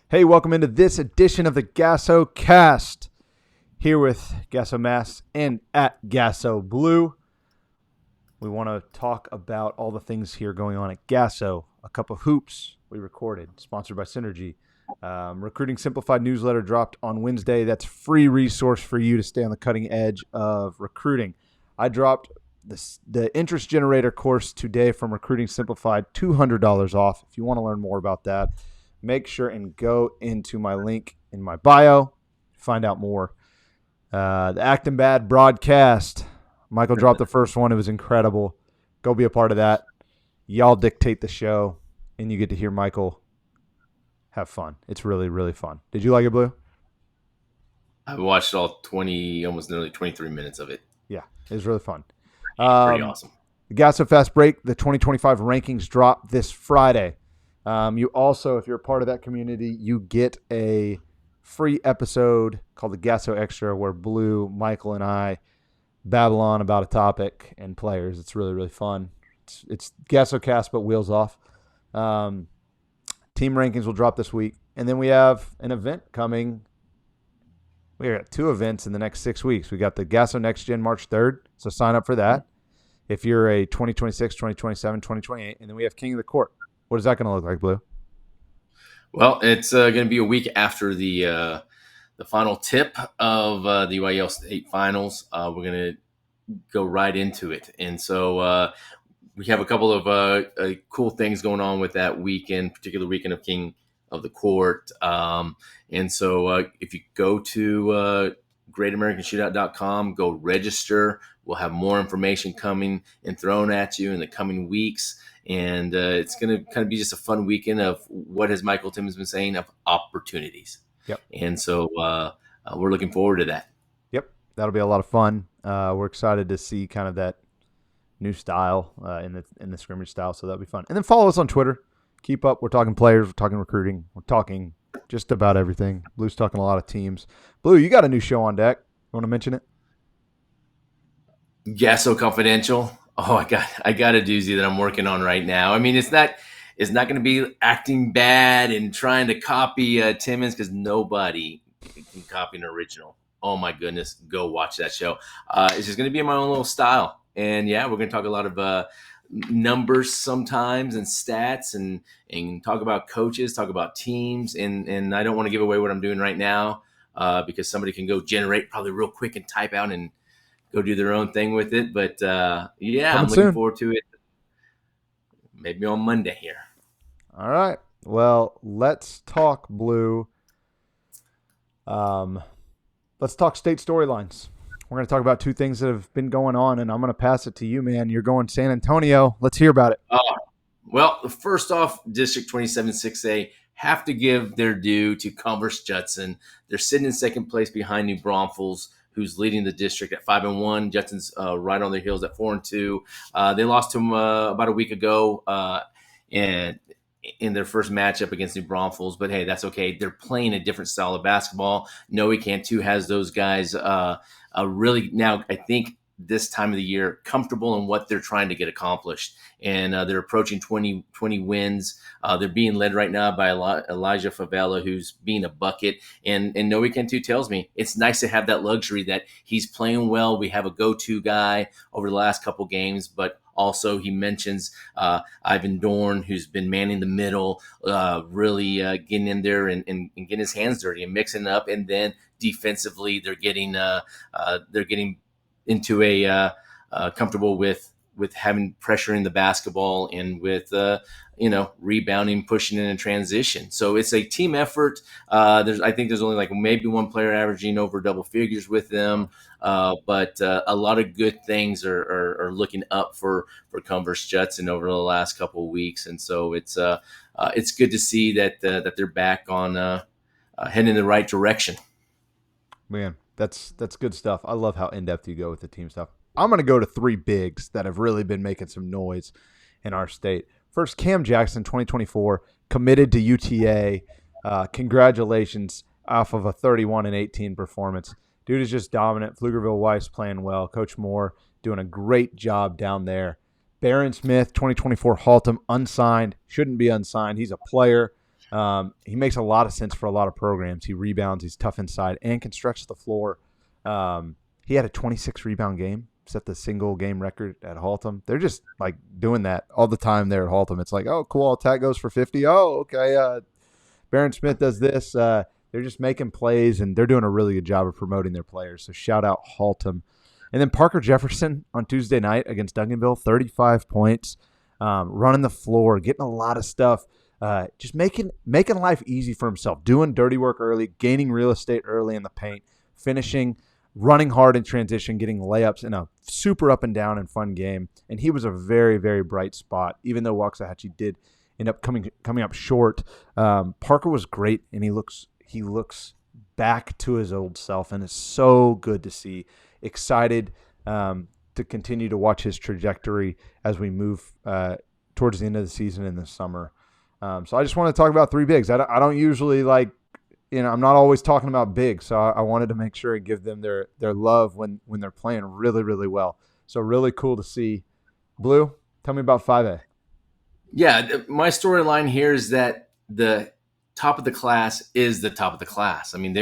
Hey, welcome into this edition of the GASOCast. Here with GASO Mass and at GASO Blue. We want to talk about all the things here going on at GASO. A Cup of Hoops we recorded, sponsored by Synergy. Recruiting Simplified newsletter dropped on Wednesday. That's a free resource for you to stay on the cutting edge of recruiting. I dropped the interest generator course today from Recruiting Simplified, $200 off. If you want to learn more about that, make sure and go into my link in my bio, find out more. The Acting Bad broadcast. Michael dropped the first one. It was incredible. Go be a part of that. Y'all dictate the show, and you get to hear Michael have fun. It's really, really fun. Did you like it, Blue? I watched all 20, almost nearly 23 minutes of it. Yeah, it was really fun. Pretty awesome. The GASO Fast Break, the 2025 rankings drop this Friday. You also, if you're a part of that community, you get a free episode called the GASO Extra where Blue, Michael, and I babble on about a topic and players. It's really, really fun. It's GASOcast, but wheels off. Team rankings will drop this week. And then we have an event coming. We got 2 events in the next 6 weeks. We got the GASO Next Gen March 3rd, so sign up for that if you're a 2026, 2027, 2028. And then we have King of the Court. What is that going to look like, Blue? Well, it's going to be a week after the final tip of the UIL State Finals. We're going to go right into it. And so we have a couple of cool things going on with that weekend, particular weekend of King of the Court. And so if you go to greatamericanshootout.com, go register. We'll have more information coming and thrown at you in the coming weeks. And it's going to kind of be just a fun weekend of what has Michael Timmons been saying of opportunities. Yep. And so we're looking forward to that. Yep. That'll be a lot of fun. We're excited to see kind of that new style in the scrimmage style. So that'll be fun. And then follow us on Twitter. Keep up. We're talking players. We're talking recruiting. We're talking just about everything. Blue's talking a lot of teams. Blue, you got a new show on deck. You want to mention it? GASO Confidential. Oh, I got a doozy that I'm working on right now. I mean, it's not going to be acting bad and trying to copy Timmons, because nobody can copy an original. Oh my goodness, go watch that show. It's just going to be in my own little style, and yeah, we're going to talk a lot of numbers sometimes and stats, and talk about coaches, talk about teams, and I don't want to give away what I'm doing right now because somebody can go generate probably real quick and type out and go do their own thing with it. But yeah, I'm looking forward to it. Maybe on Monday here. All right. Well, let's talk, Blue. Let's talk state storylines. We're going to talk about 2 things that have been going on, and I'm going to pass it to you, man. You're going San Antonio. Let's hear about it. Well, first off, District 27 6A have to give their due to Converse Judson. They're sitting in second place behind New Braunfels, who's leading the district at 5-1. Judson's right on their heels at 4-2. They lost to him about a week ago and in their first matchup against New Braunfels. But hey, that's okay. They're playing a different style of basketball. Noe Cantu has those guys really now, I think, this time of the year, comfortable in what they're trying to get accomplished. And they're approaching 20 wins. They're being led right now by Elijah Favela, who's being a bucket. And Noe Cantu tells me it's nice to have that luxury that he's playing well. We have a go-to guy over the last couple games, but also he mentions Ivan Dorn, who's been manning the middle, really getting in there and getting his hands dirty and mixing it up. And then defensively, they're getting into a comfortable with having pressure in the basketball and with rebounding, pushing in a transition. So it's a team effort. I think there's only like maybe one player averaging over double figures with them, but a lot of good things are looking up for Converse Judson over the last couple of weeks, and so it's good to see that they're back on heading in the right direction. Man, that's good stuff. I love how in-depth you go with the team stuff. I'm going to go to 3 bigs that have really been making some noise in our state. First, Cam Jackson, 2024, committed to UTA. Congratulations off of a 31-18 performance. Dude is just dominant. Pflugerville Weiss playing well. Coach Moore doing a great job down there. Barron Smith, 2024 Haltom, unsigned. Shouldn't be unsigned. He's a player. He makes a lot of sense for a lot of programs. He rebounds, he's tough inside, and can stretch the floor. He had a 26 rebound game, set the single game record at Haltom. They're just like doing that all the time there at Haltom. It's like, oh, cool, Tat goes for 50. Oh, okay. Barron Smith does this. They're just making plays, and they're doing a really good job of promoting their players. So shout out Haltom. And then Parker Jefferson on Tuesday night against Duncanville, 35 points, running the floor, getting a lot of stuff, just making life easy for himself, doing dirty work early, gaining real estate early in the paint, finishing, running hard in transition, getting layups in a super up and down and fun game. And he was a very, very bright spot, even though Waxahachie did end up coming up short. Parker was great, and he looks back to his old self, and it's so good to see. Excited to continue to watch his trajectory as we move towards the end of the season in the summer. So I just want to talk about three bigs. I don't usually I'm not always talking about bigs, so I wanted to make sure and give them their love when they're playing really, really well. So really cool to see. Blue, tell me about 5A. Yeah, my storyline here is that the top of the class is the top of the class. I mean,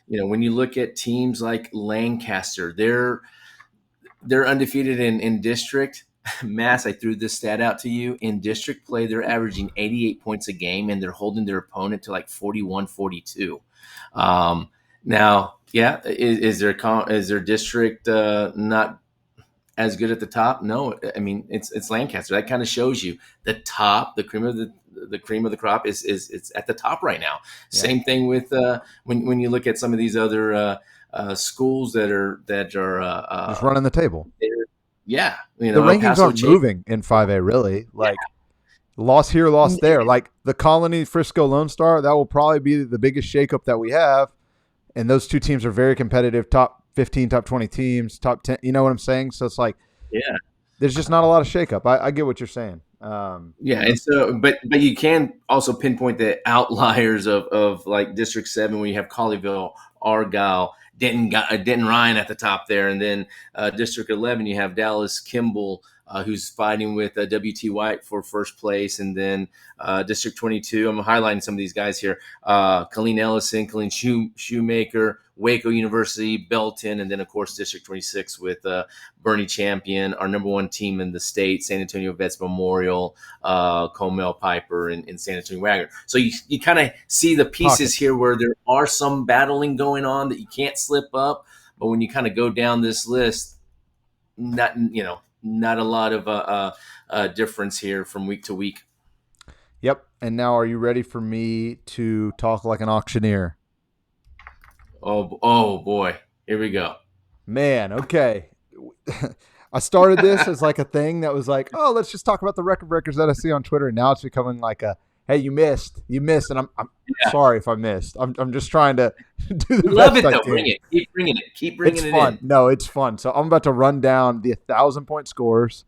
when you look at teams like Lancaster, they're undefeated in district. Mass, I threw this stat out to you. In district play, they're averaging 88 points a game, and they're holding their opponent to like 41, 42. Now, yeah, is their district not as good at the top? No, I mean it's Lancaster. That kind of shows you the top, the cream of the crop is at the top right now. Yeah. Same thing with when you look at some of these other schools that are just running the table. Yeah, the rankings aren't moving in 5A really. Loss here, loss there. Like the Colony, Frisco, Lone Star, that will probably be the biggest shakeup that we have. And those two teams are very competitive. Top 15, top 20 teams, top 10. You know what I'm saying? So it's like, yeah, there's just not a lot of shakeup. I get what you're saying. And so, but you can also pinpoint the outliers of like District 7 when you have Colleyville, Argyle, Denton Ryan at the top there, and then District 11 you have Dallas Kimball, who's fighting with W.T. White for first place, and then District 22. I'm highlighting some of these guys here: Colleen Ellison, Colleen Shoemaker, Waco University, Belton, and then of course District 26 with Bernie Champion, our number one team in the state, San Antonio Vets Memorial, Comel Piper, and San Antonio Wagner. So you kind of see the pieces here where there are some battling going on that you can't slip up, but when you kind of go down this list, not a lot of difference here from week to week. Yep. And now are you ready for me to talk like an auctioneer? Oh boy. Here we go. Man, okay. I started this as like a thing that was like, oh, let's just talk about the records that I see on Twitter. And now it's becoming like a, hey, you missed. And I'm sorry if I missed. I'm just trying to do the love best it, I though. can. Bring it. Keep bringing it's it fun. in. No, it's fun. So I'm about to run down the 1,000-point scores,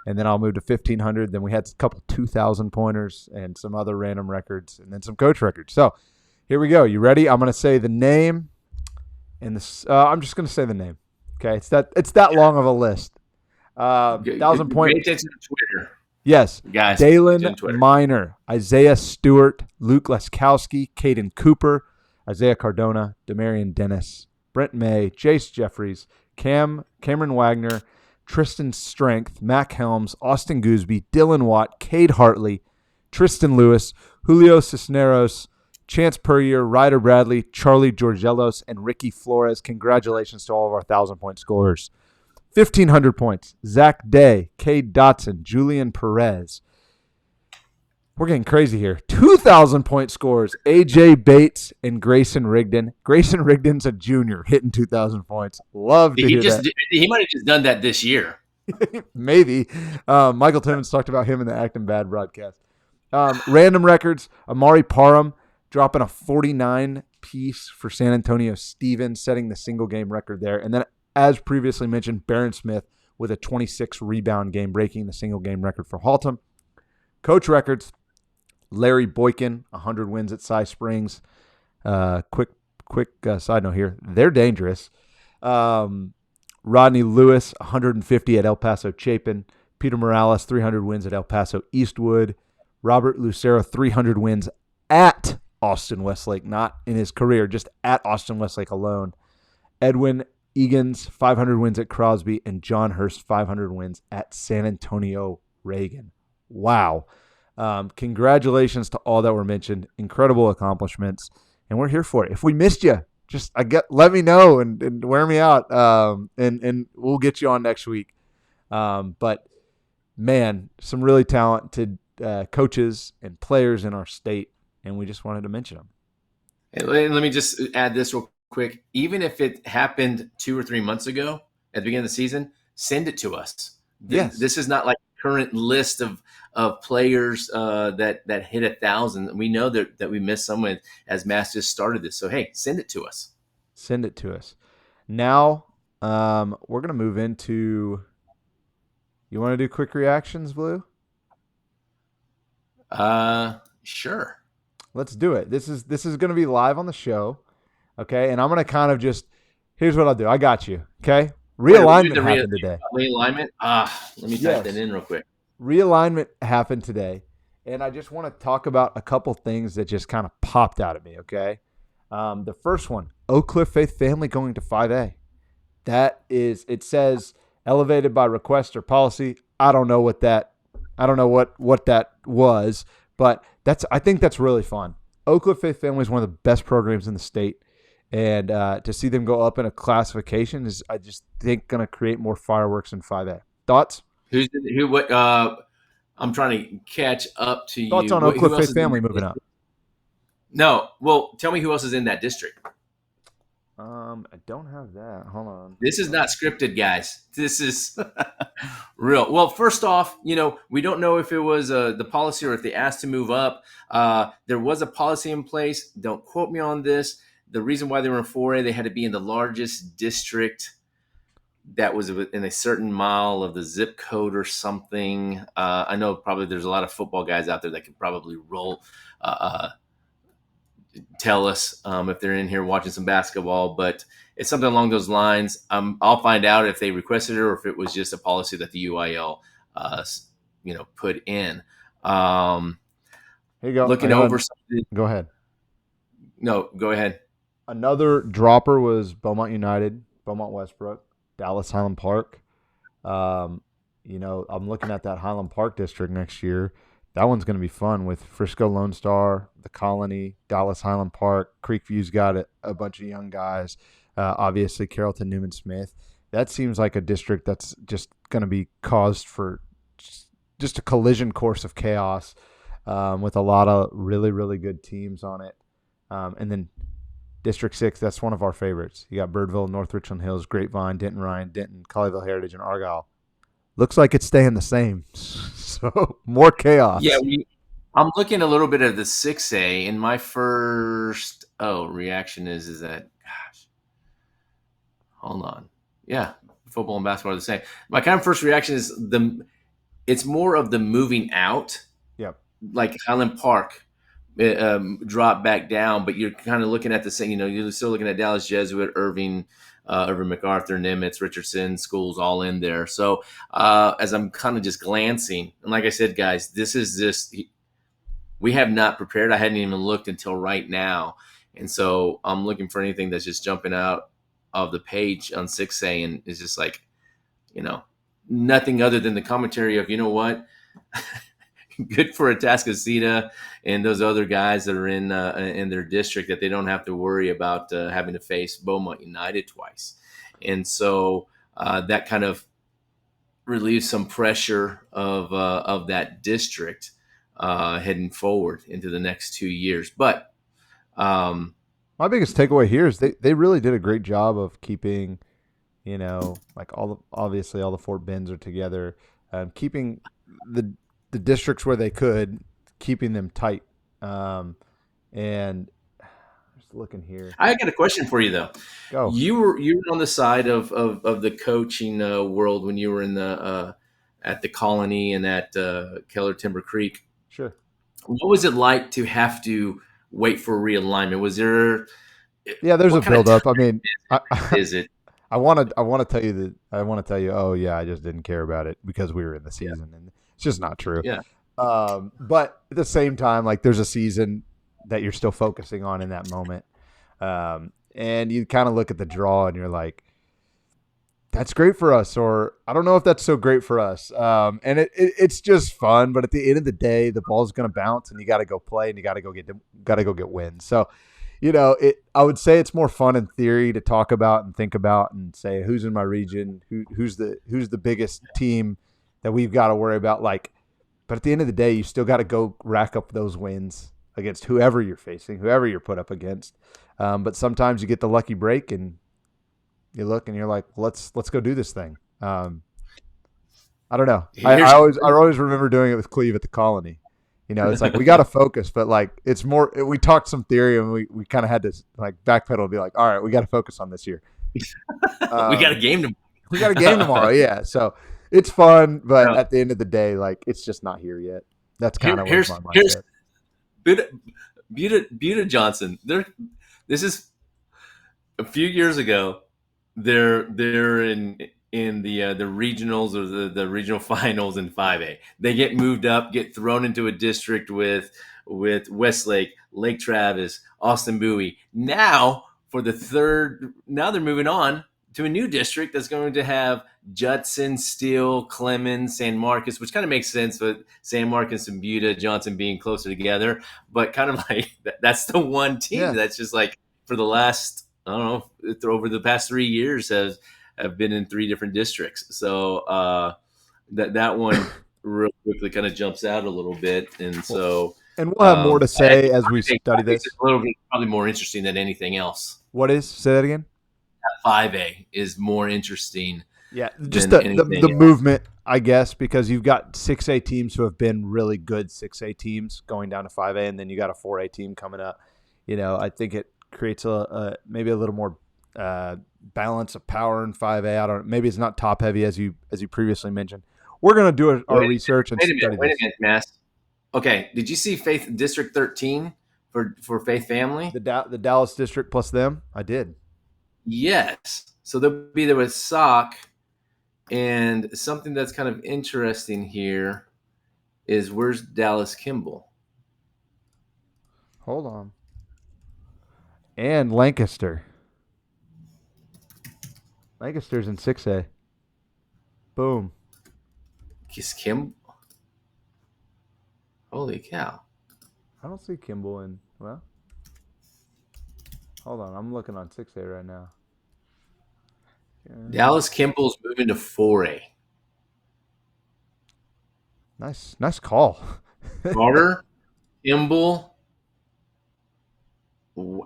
and then I'll move to 1,500. Then we had a couple 2,000 pointers and some other random records, and then some coach records. So here we go. You ready? I'm going to say the name, and I'm just going to say the name. Okay, it's that long of a list. 1,000 points. Pay attention to Twitter. Yes, guys. Dalen Miner, Isaiah Stewart, Luke Leskowski, Caden Cooper, Isaiah Cardona, Demarion Dennis, Brent May, Jace Jeffries, Cameron Wagner, Tristan Strength, Mac Helms, Austin Gooseby, Dylan Watt, Cade Hartley, Tristan Lewis, Julio Cisneros, Chance Puryear, Ryder Bradley, Charlie Georgelos, and Ricky Flores. Congratulations to all of our 1,000-point scorers. 1,500 points, Zach Day, Cade Dotson, Julian Perez. We're getting crazy here. 2,000-point scores, A.J. Bates and Grayson Rigdon. Grayson Rigdon's a junior hitting 2,000 points. Love to hear that. He might have just done that this year. Maybe. Michael Timmons talked about him in the Acting Bad broadcast. Random records, Amari Parham dropping a 49 piece for San Antonio Stevens, setting the single-game record there. And then, as previously mentioned, Barron Smith with a 26 rebound game, breaking the single-game record for Haltom. Coach records, Larry Boykin, 100 wins at Cy Springs. Quick side note here. They're dangerous. Rodney Lewis, 150 at El Paso Chapin. Peter Morales, 300 wins at El Paso Eastwood. Robert Lucero, 300 wins at Austin Westlake, not in his career, just at Austin Westlake alone. Edwin Egan's 500 wins at Crosby, and John Hurst 500 wins at San Antonio Reagan. Wow. Congratulations to all that were mentioned. Incredible accomplishments, and we're here for it. If we missed you, just let me know and wear me out, and we'll get you on next week. But man, some really talented coaches and players in our state, and we just wanted to mention them. And let me just add this real quick. Even if it happened 2 or 3 months ago at the beginning of the season, send it to us. Yes. This is not like a current list of players that hit 1,000. We know that we missed someone as Mass just started this. So, hey, send it to us. Send it to us. Now, we're going to move into – you want to do quick reactions, Blue? Sure. Let's do it. This is going to be live on the show, okay? And I'm going to kind of just – here's what I'll do. I got you, okay? Realignment happened today. Realignment? Let me type that in real quick. Realignment happened today, and I just want to talk about a couple things that just kind of popped out at me, okay? The first one, Oak Cliff Faith Family going to 5A. That is – it says elevated by request or policy. I don't know what that was, but I think that's really fun. Oak Cliff Faith Family is one of the best programs in the state, and to see them go up in a classification is, I just think, going to create more fireworks in 5A. Thoughts? I'm trying to catch up to you. Thoughts on Oak Cliff Faith Family moving up? No. Well, tell me who else is in that district. I don't have that. Hold on. This is not scripted, guys. This is real. Well, first off, we don't know if it was the policy or if they asked to move up. There was a policy in place. Don't quote me on this. The reason why they were in 4A, they had to be in the largest district that was in a certain mile of the zip code or something. I know probably there's a lot of football guys out there that could probably tell us if they're in here watching some basketball, but it's something along those lines. I'll find out if they requested it or if it was just a policy that the UIL, put in. Here you go. Looking over something. Go ahead. No, go ahead. Another dropper was Beaumont United, Beaumont Westbrook, Dallas Highland Park. I'm looking at that Highland Park district next year. That one's going to be fun with Frisco Lone Star, the Colony, Dallas Highland Park. Creekview's got a bunch of young guys. Obviously, Carrollton Newman Smith. That seems like a district that's just going to be caused for just a collision course of chaos with a lot of really, really good teams on it. And then District 6, that's one of our favorites. You got Birdville, North Richland Hills, Grapevine, Denton Ryan, Denton, Colleyville Heritage, and Argyle. Looks like it's staying the same. So more chaos. Yeah, I'm looking a little bit at the 6A, and my first reaction is that, gosh, hold on. Yeah, football and basketball are the same. My kind of first reaction is it's more of the moving out. Yep. Like Highland Park drop back down, but you're kind of looking at the same, you're still looking at Dallas Jesuit, Irving MacArthur, Nimitz, Richardson schools all in there. So as I'm kind of just glancing, and like I said, guys, we have not prepared. I hadn't even looked until right now. And so I'm looking for anything that's just jumping out of the page on 6A, and it's just like, nothing other than the commentary of, what, good for Atascocita and those other guys that are in their district, that they don't have to worry about having to face Beaumont United twice. And so that kind of relieves some pressure of that district heading forward into the next 2 years. But my biggest takeaway here is they really did a great job of keeping, like obviously all the Fort Benns are together, keeping the districts where they could, keeping them tight. And just looking here, I got a question for you though. Go. You were on the side of the coaching world when you were in the at the Colony and at Keller Timber Creek. Sure. What was it like to have to wait for realignment? Was there? Yeah, there's a buildup. I mean, is it? I want to tell you. Oh yeah, I just didn't care about it because we were in the season, and it's just not true. Yeah. But at the same time, like there's a season, that you're still focusing on in that moment. And you kind of look at the draw and you're like, that's great for us, or I don't know if that's so great for us. And it's just fun, but at the end of the day, the ball's going to bounce, and you got to go play, and you got to go get wins. So, I would say it's more fun in theory to talk about and think about and say who's in my region, who's the biggest team that we've got to worry about. Like, but at the end of the day, you still got to go rack up those wins against whoever you're facing, whoever you're put up against. But sometimes you get the lucky break and you look and you're like, let's go do this thing. I don't know. I always remember doing it with Cleve at the Colony. It's like we got to focus, but like it's more. We talked some theory and we kind of had to like backpedal and be like, all right, we got to focus on this year. We got a game tomorrow. We got a game tomorrow. Yeah, so it's fun, but at the end of the day, like it's just not here yet. That's kind of where's my mindset. Buda Johnson. This is a few years ago. They're in the regionals or the regional finals in 5A. They get moved up, get thrown into a district with Westlake, Lake Travis, Austin Bowie. Now they're moving on to a new district that's going to have Judson, Steele, Clemens, San Marcos, which kind of makes sense with San Marcos and Buda Johnson being closer together. But kind of like that's the one team that's just like for the last, I don't know, over the past 3 years have been in 3 different districts. So that one real quickly kind of jumps out a little bit. And so and we'll have more to say as we study this. It's a little bit probably more interesting than anything else. What is? Say that again. 5A is more interesting. Yeah, just the movement, I guess, because you've got 6A teams who have been really good 6A teams going down to 5A, and then you got a 4A team coming up. I think it creates maybe a little more balance of power in 5A. I don't. Maybe it's not top heavy as you previously mentioned. We're gonna do our research and study this. Wait a minute, Mass. Okay, did you see Faith District 13 for Faith Family? The Dallas district plus them? I did. Yes. So they'll be there with SOC, and something that's kind of interesting here is where's Dallas Kimball? Hold on. And Lancaster. Lancaster's in 6A. Boom. Is Kimball? Holy cow. I don't see Kimball in, well, hold on. I'm looking on 6A right now. Dallas Kimball's moving to 4A. Nice call. Carter, Kimball.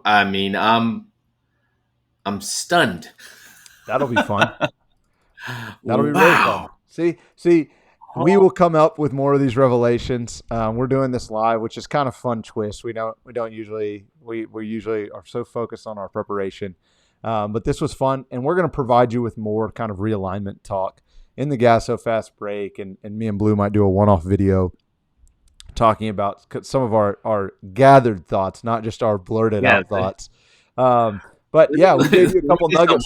I mean, I'm stunned. That'll be fun. That'll be really fun. See, we will come up with more of these revelations. We're doing this live, which is kind of fun twist. We usually are so focused on our preparation. But this was fun, and we're going to provide you with more kind of realignment talk in the GASO Fast Break, and me and Blue might do a one-off video talking about some of our gathered thoughts, not just our blurted out thoughts. But yeah, we gave you a couple nuggets.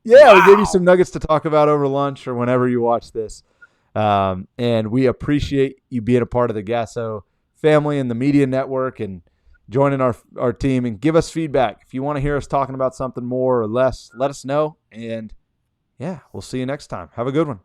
We gave you some nuggets to talk about over lunch or whenever you watch this. And we appreciate you being a part of the GASO family and the media network and joining our team, and give us feedback. If you want to hear us talking about something more or less, let us know. And yeah, we'll see you next time. Have a good one.